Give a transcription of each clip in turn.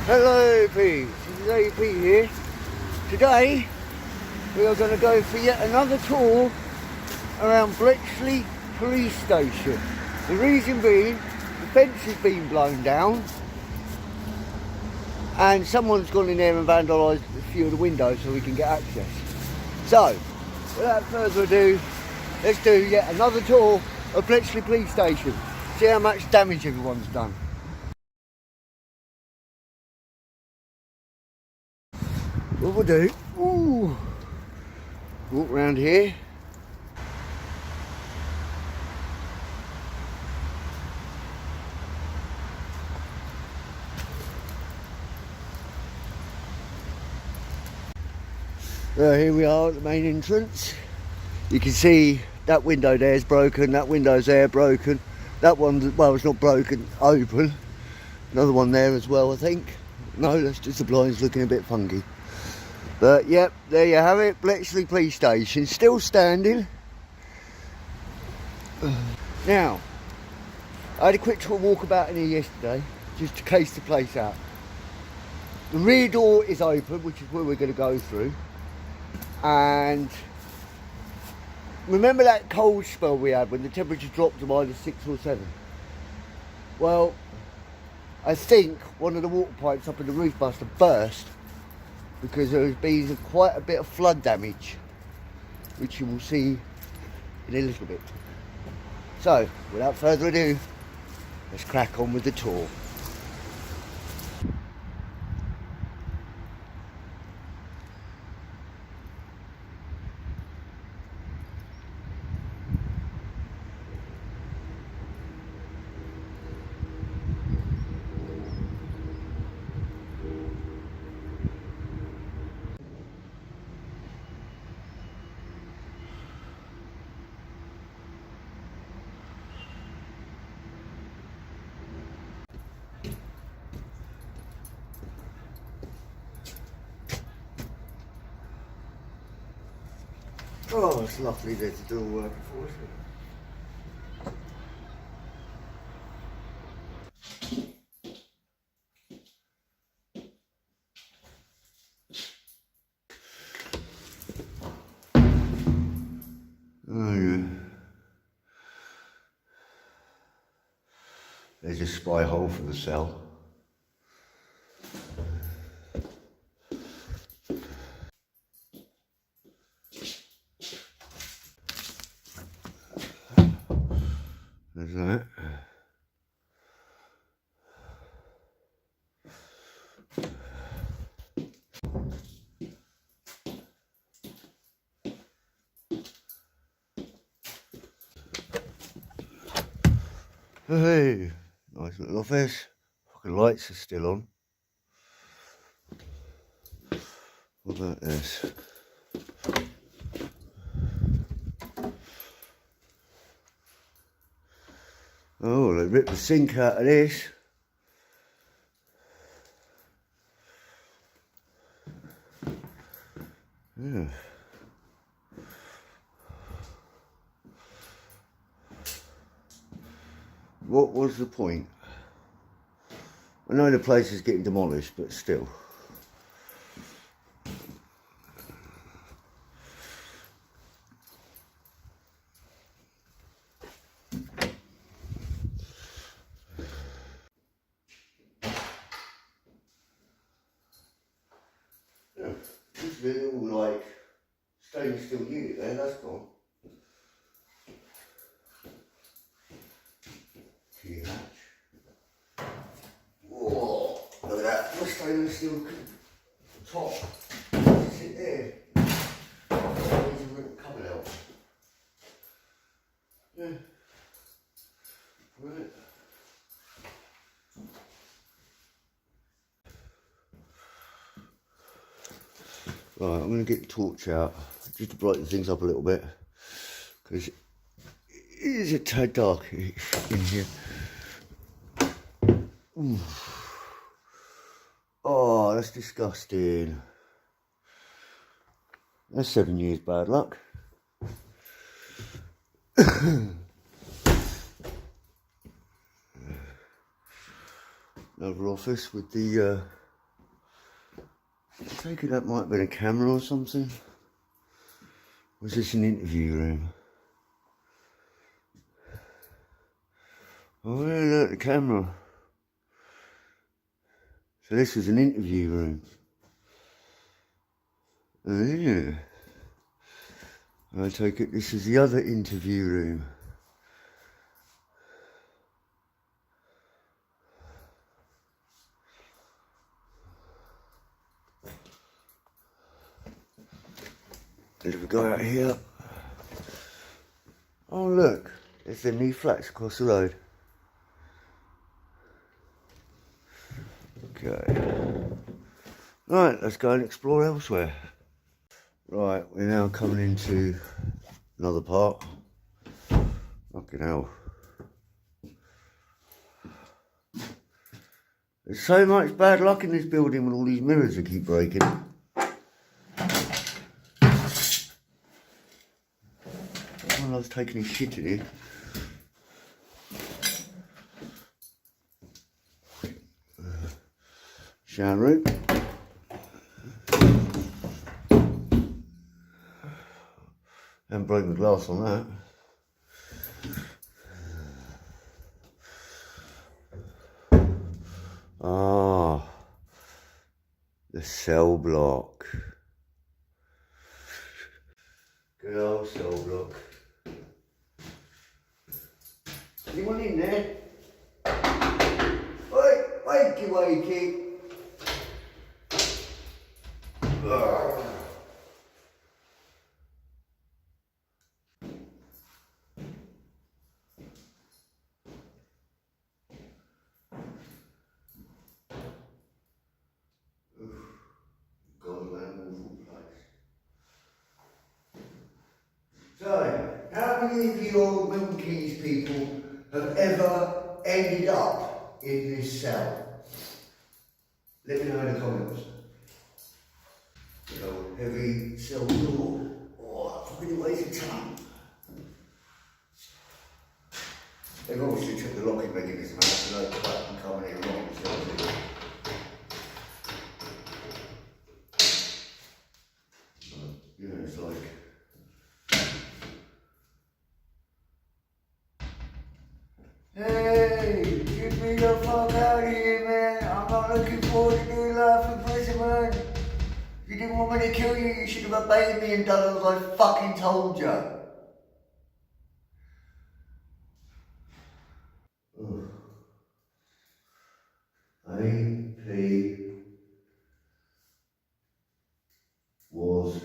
Hello Thieves, this is AP here. Today we are going to go for yet another tour around Bletchley Police Station. The reason being, the fence has been blown down and someone's gone in there and vandalised a few of the windows so we can get access. So, without further ado, let's do yet another tour of Bletchley Police Station. See how much damage everyone's done. What we'll do, walk around here. Here we are at the main entrance. You can see that window there is broken, that window's there broken, that one, well, it's not broken, open. Another one there as well, I think. No, that's just the blinds looking a bit funky. But yep, there you have it, Bletchley Police Station, still standing. Now, I had a quick walk about in here yesterday, just to case the place out. The rear door is open, which is where we're going to go through. And remember that cold spell we had when the temperature dropped to -6 or 7? Well, I think one of the water pipes up in the roof must have burst because there has been quite a bit of flood damage, which you will see in a little bit. So, without further ado, let's crack on with the tour. Oh, it's lovely there to do all work for us. Oh yeah. There's a spy hole for the cell. There's that. Hey, nice little office. Fucking lights are still on. What about this? Oh, they ripped the sink out of this. Yeah. What was the point? I know the place is getting demolished, but still. Yeah, this little like stainless steel unit there, that's gone. Key hatch. Whoa, look at that, the stainless steel top. Sit there. There's a little cupboard out. Yeah. Right. Right, I'm going to get the torch out just to brighten things up a little bit because it is a tad dark in here. Oh, that's disgusting. That's 7 years bad luck. Another office with the I take it that might have been a camera or something. Was this an interview room? Oh yeah, look, the camera. So this was an interview room. Oh yeah. I take it this is the other interview room. If we go out here. Oh look, there's the new flats across the road. Okay. Right, let's go and explore elsewhere. Right, we're now coming into another part. Fucking hell. There's so much bad luck in this building with all these mirrors that keep breaking. Well, I was taking his shit in here. Shower room. Haven't broken the glass on that. Ah, the cell block. Good old cell block. Anyone in there? Oi, wakey wakey. So, how many of you old Milton Keynes people have ever ended up in this cell? Let me know in the comments. Good old heavy cell door. Oh, that's really waste of time. They've obviously took the locking mechanism out so no crap can come in and lock themselves in. You know, it's like... Hey, get me the fuck out of here, man. I'm not looking forward to doing life imprisonment. If you didn't want me to kill you, you should have obeyed me and done as I fucking told you. AP was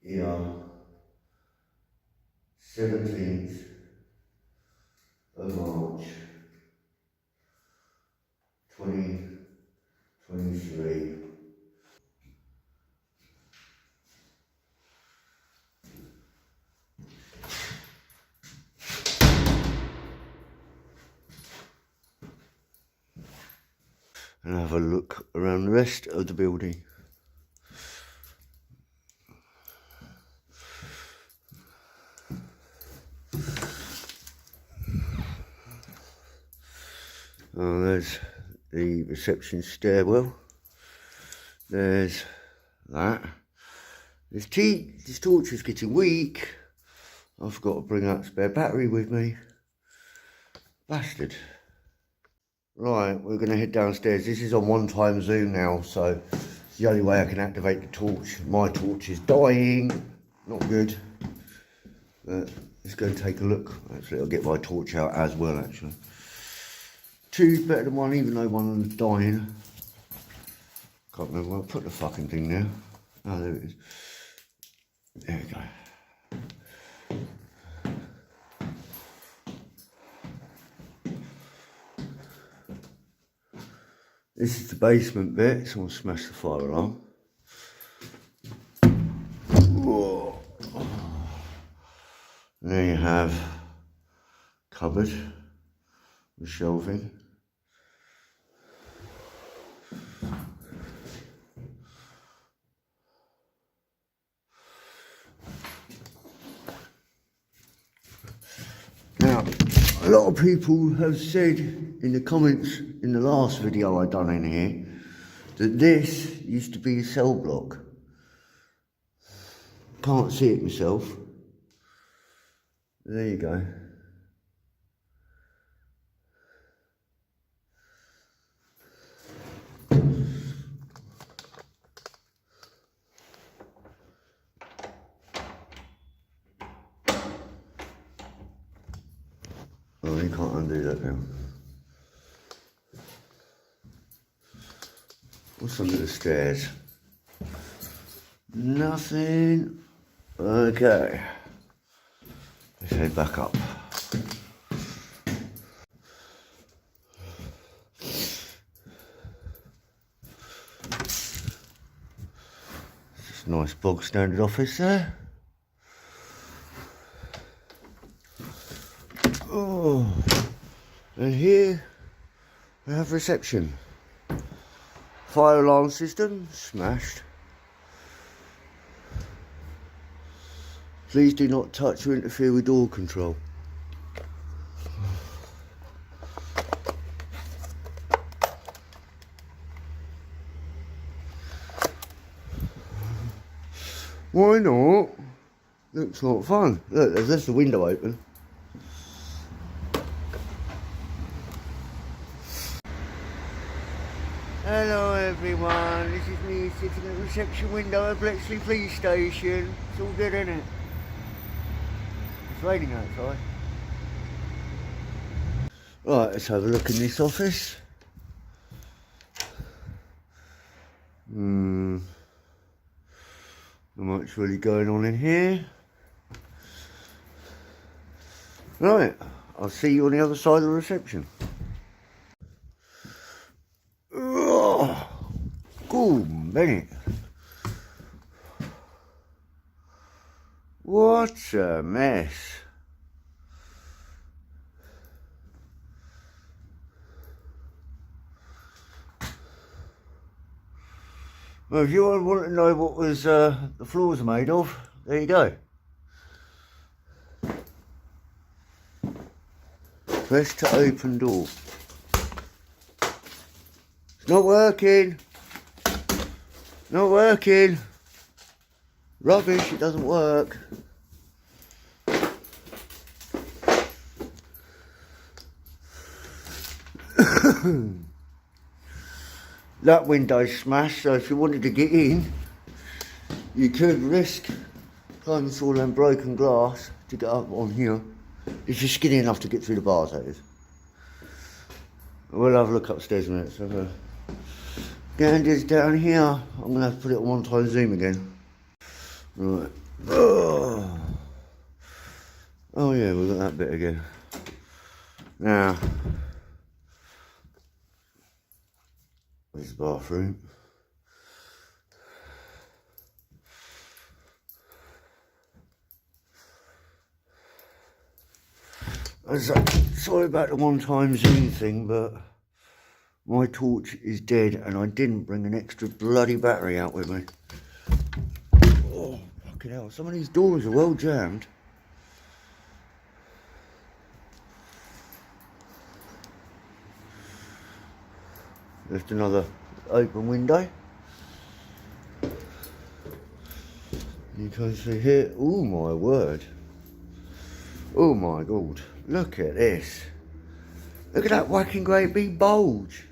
here 17th of March 2023. And have a look around the rest of the building. Oh, there's the reception stairwell. There's that. This torch is getting weak. I forgot to bring that spare battery with me. Bastard. Right, we're going to head downstairs. This is on one-time zoom now, so it's the only way I can activate the torch. My torch is dying. Not good. But let's go and take a look. Actually, I'll get my torch out as well, actually. Two's better than one, even though one of them's dying. Can't remember where I put the fucking thing now. Oh, there it is. There we go. This is the basement bit. Someone smashed the fire alarm. Whoa. And there you have cupboard with shelving. Now, a lot of people have said in the comments in the last video I done in here that this used to be a cell block. Can't see it myself. There you go. Oh, you can't undo that now. What's under the stairs? Nothing. Okay. Let's head back up. Just a nice bog standard office there. Oh, and here we have reception. Fire alarm system smashed. Please do not touch or interfere with door control. Why not? Looks like fun. Look, there's left the window open. Hello everyone, this is me sitting at the reception window at Bletchley Police Station. It's all good, isn't it? It's raining outside. Right, let's have a look in this office. Not much really going on in here. Right, I'll see you on the other side of the reception. Oh, Bennett. What a mess. Well, if you want to know what was the floors are made of, there you go. Press to open door. It's not working. Not working. Rubbish, it doesn't work. That window's smashed, so if you wanted to get in, you could risk climbing through all them broken glass to get up on here. If you're skinny enough to get through the bars, that is. We'll have a look upstairs in a minute. So, Gandy's down here. I'm going to have to put it on one-time zoom again. Right. Oh yeah, we've got that bit again. Now, there's the bathroom. Sorry about the one-time zoom thing, but my torch is dead and I didn't bring an extra bloody battery out with me. Oh, fucking hell, some of these doors are well jammed. Just another open window. You can see here, oh my word. Oh my god, look at this. Look at that whacking great big bulge.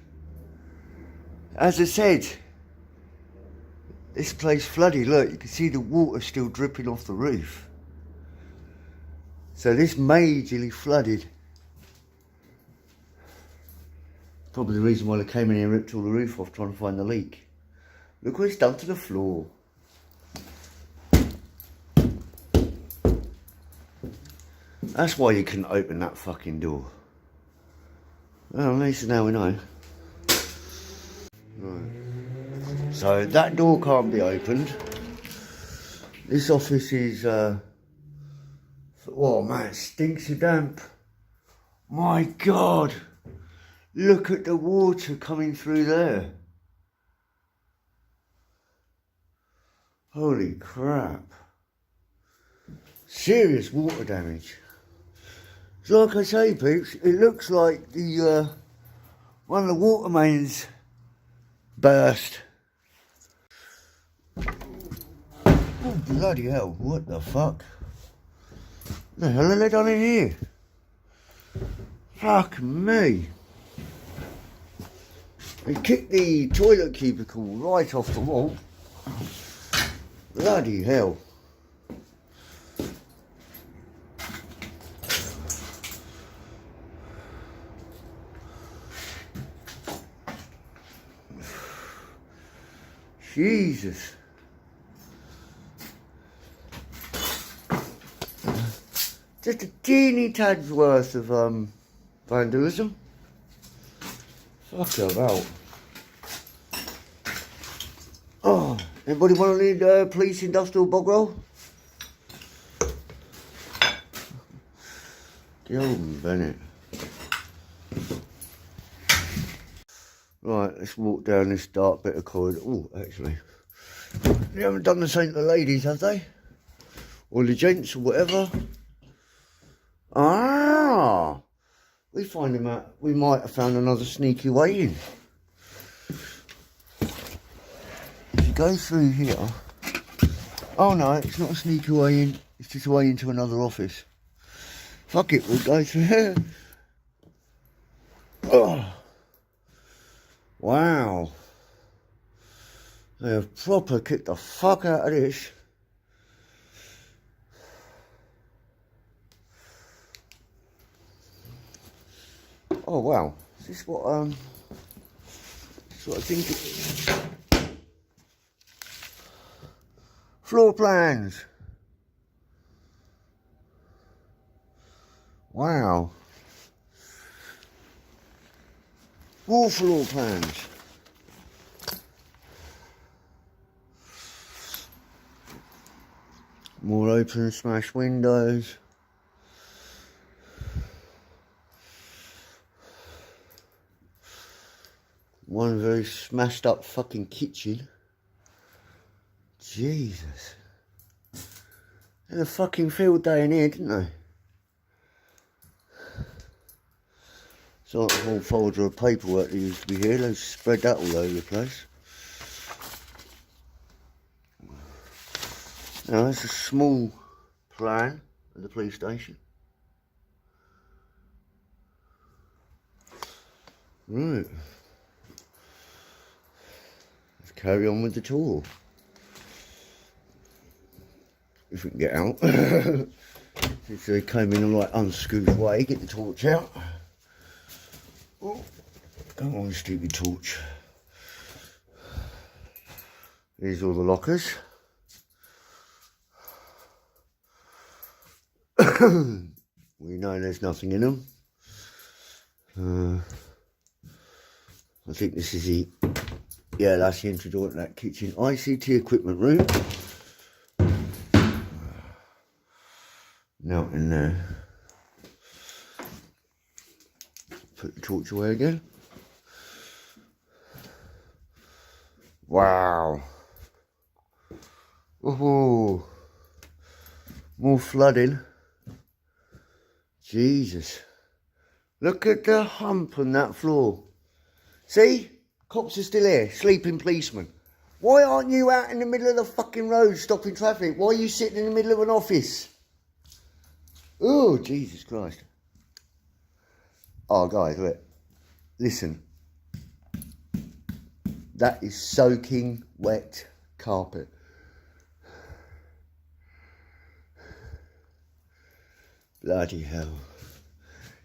As I said, this place flooded. Look, you can see the water still dripping off the roof. So this majorly flooded. Probably the reason why they came in here and ripped all the roof off trying to find the leak. Look what it's done to the floor. That's why you couldn't open that fucking door. Well, at least now we know. Right. So that door can't be opened. This office is, oh man, it stinks of damp. My God, look at the water coming through there. Holy crap. Serious water damage. So like I say, peeps, it looks like the one of the water mains burst. Oh, bloody hell, what the fuck? What the hell have they done in here? Fuck me. They kicked the toilet cubicle right off the wall. Bloody hell. Jesus. Just a teeny tad's worth of vandalism. Fuck about. Oh, anybody want to need police industrial bog roll? Gilman Bennett. Right, let's walk down this dark bit of corridor. Oh, actually, they haven't done the same to the ladies, have they? Or the gents, or whatever. Ah, we find them out. We might have found another sneaky way in. If you go through here. Oh no, it's not a sneaky way in. It's just a way into another office. Fuck it, we'll go through here. Oh. Wow. They have proper kicked the fuck out of this. Oh wow. Is this what I think it is? Floor plans. Wow. More floor plans. More open and smashed windows. One very smashed up fucking kitchen. Jesus. They had a fucking field day in here, didn't they? It's like a whole folder of paperwork that used to be here. They spread that all over the place. Now, that's a small plan of the police station. Right. Let's carry on with the tour. If we can get out. Since they came in a like unscrewed way, get the torch out. Oh, come on, stupid torch. Here's all the lockers. We know there's nothing in them. I think this is the, yeah, that's the entry door to that kitchen. ICT equipment room. Now in there. Put the torch away again. Wow. Oh, more flooding. Jesus. Look at the hump on that floor. See? Cops are still here, sleeping policemen. Why aren't you out in the middle of the fucking road stopping traffic? Why are you sitting in the middle of an office? Oh, Jesus Christ. Oh, guys, look. Listen. That is soaking wet carpet. Bloody hell.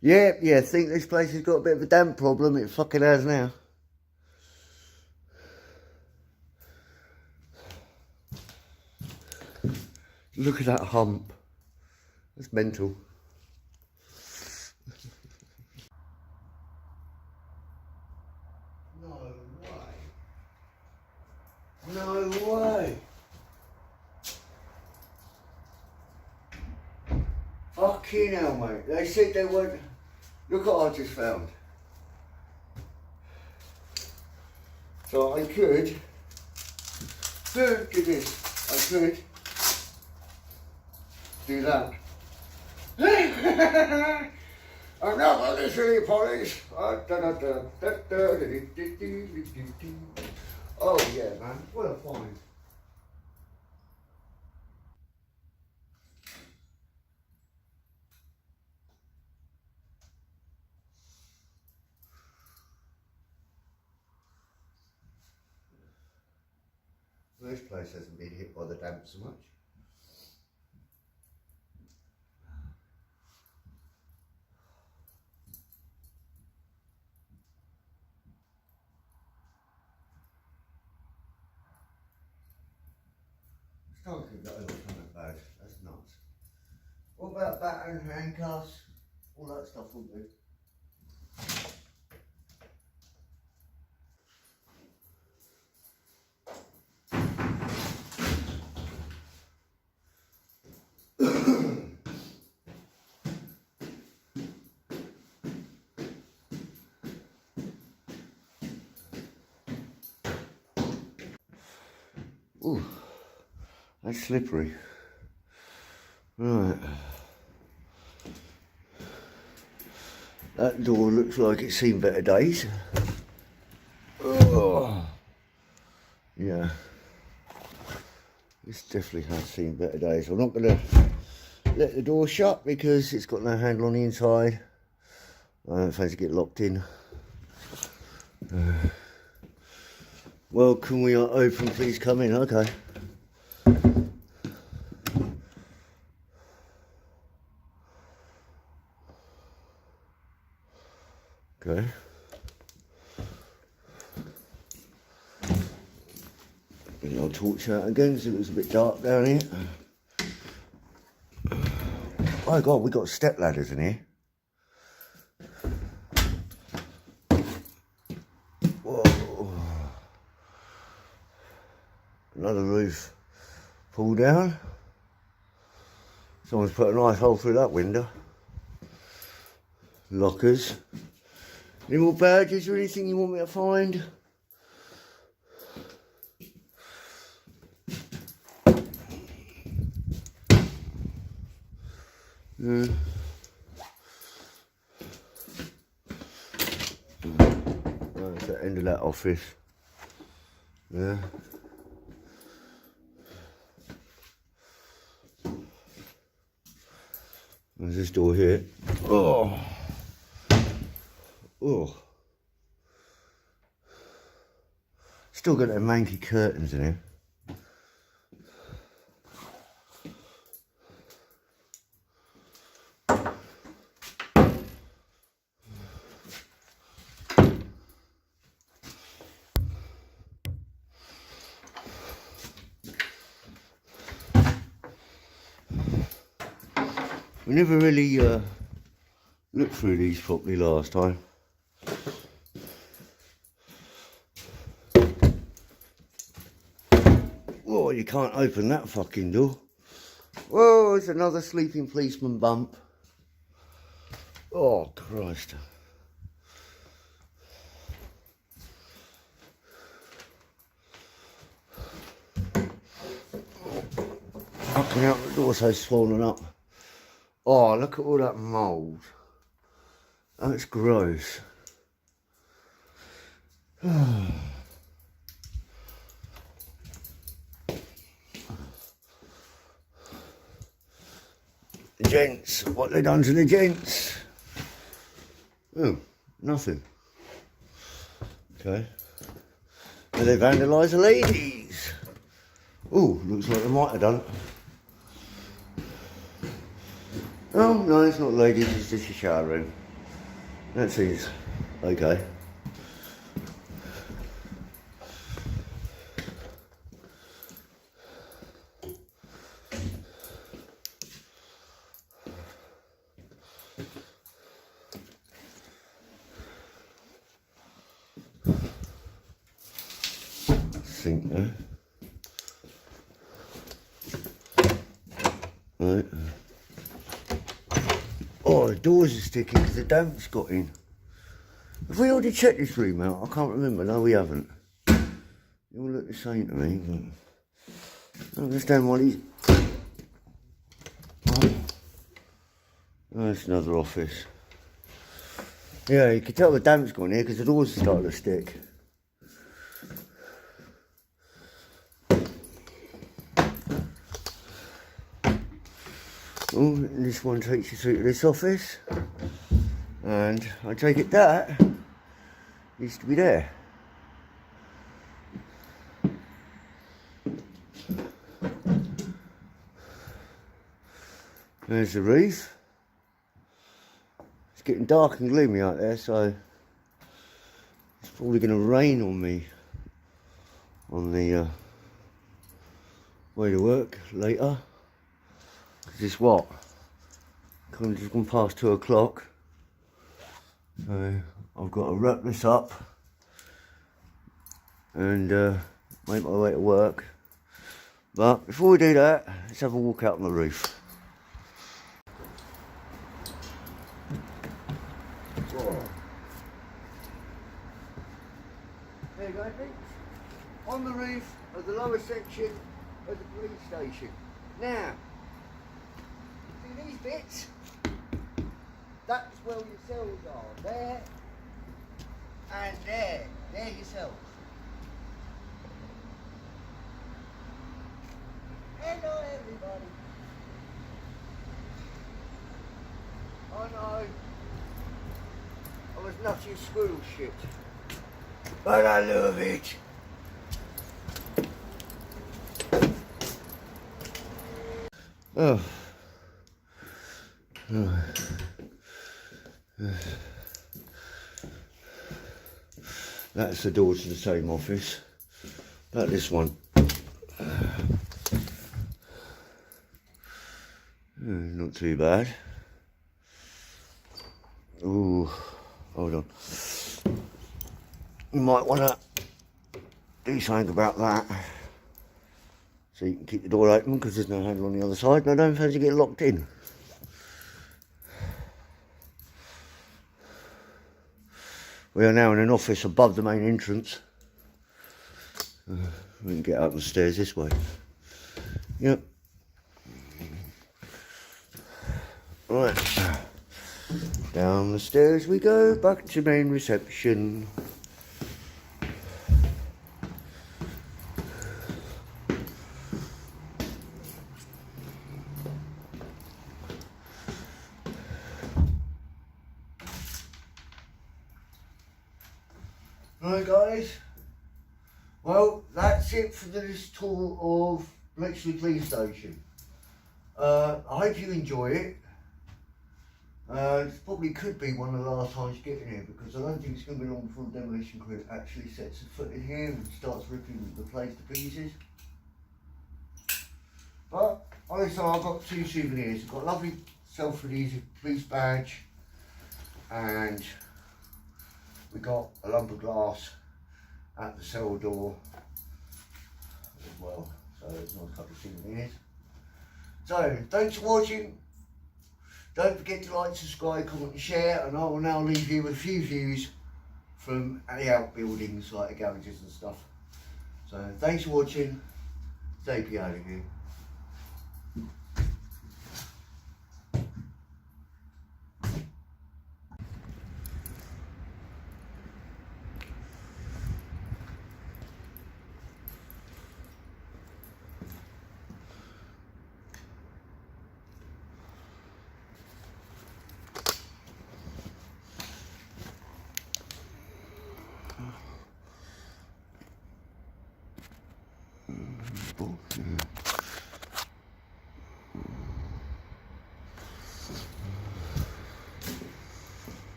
Yeah, I think this place has got a bit of a damp problem. It fucking has now. Look at that hump. That's mental. No way. No way. Fucking hell, mate. They said they weren't. Look what I just found. So I could. Look at this. I could do that. I'm not on this really polish. Oh yeah, man. What a find. This place hasn't been hit by the damp so much. Still could go over something bad. That's nuts. What about baton, handcuffs, all that stuff will do. Ooh, that's slippery. Right. That door looks like it's seen better days. Oh. Yeah. This definitely has seen better days. I'm not going to let the door shut because it's got no handle on the inside. I don't fancy get locked in. Well, can we open? Please come in. Okay. Okay. Get the old torch out again, so it looks a bit dark down here. Oh God, we got step ladders in here. Whoa. Another roof pulled down. Someone's put a nice hole through that window. Lockers. Any more badges or anything you want me to find? Yeah. That's the end of that office. Yeah. There's this door here. Oh. Oh. Still got them manky curtains in here. We never really looked through these properly last time. Oh, you can't open that fucking door. Whoa, it's another sleeping policeman bump. Oh, Christ. Fucking hell, the door's so swollen up. Oh, look at all that mould. That's gross. The gents, what they done to the gents? Oh, nothing. Okay. And they vandalised the ladies. Oh, looks like they might have done. Oh, no, it's not ladies, it's just a shower room. That seems okay. Sink there. Right. Oh, the doors are sticky because the damp's got in. Have we already checked this room out? I can't remember. No, we haven't. They all look the same to me, but I don't understand why these... Oh, that's another office. Yeah, you can tell the damp's gone here because the doors are starting to stick. Oh, this one takes you through to this office, and I take it that used to be there. There's the roof. It's getting dark and gloomy out there, so it's probably going to rain on me on the way to work later. Because it's what? Just gone past 2 o'clock. So I've got to wrap this up and make my way to work. But before we do that, let's have a walk out on the roof. There you go, peeps. On the roof of the lower section of the police station. Now, see these bits? That's where your cells are. There and there. They're your cells. Hello, everybody. I know. I was nutty as squirrel shit. But I love it. Oh. That's the door to the same office. But this one. Not too bad. Ooh, hold on. You might want to do something about that. So you can keep the door open because there's no handle on the other side and I don't fancy getting locked in. We are now in an office above the main entrance. We can get up the stairs this way. Yep. Right. Down the stairs we go, back to main reception. Right guys, well that's it for this tour of Bletchley Police Station. I hope you enjoy it. It probably could be one of the last times getting here because I don't think it's going to be long before the demolition crew actually sets a foot in here and starts ripping the place to pieces. But also I've got 2 souvenirs. I've got a lovely self-adhesive police badge and we got a lump of glass at the cell door as well. So it's a nice couple of souvenirs. So thanks for watching. Don't forget to like, subscribe, comment and share, and I will now leave you with a few views from the outbuildings like the garages and stuff. So thanks for watching. Stay behind you.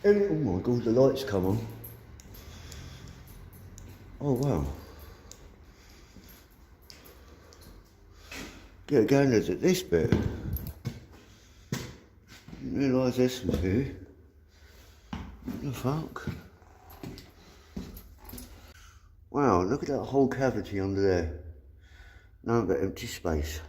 Oh my god, the lights come on. Oh wow. Get a gander at this bit. Didn't realise this was here. What the fuck? Wow, look at that whole cavity under there. Nothing but empty space.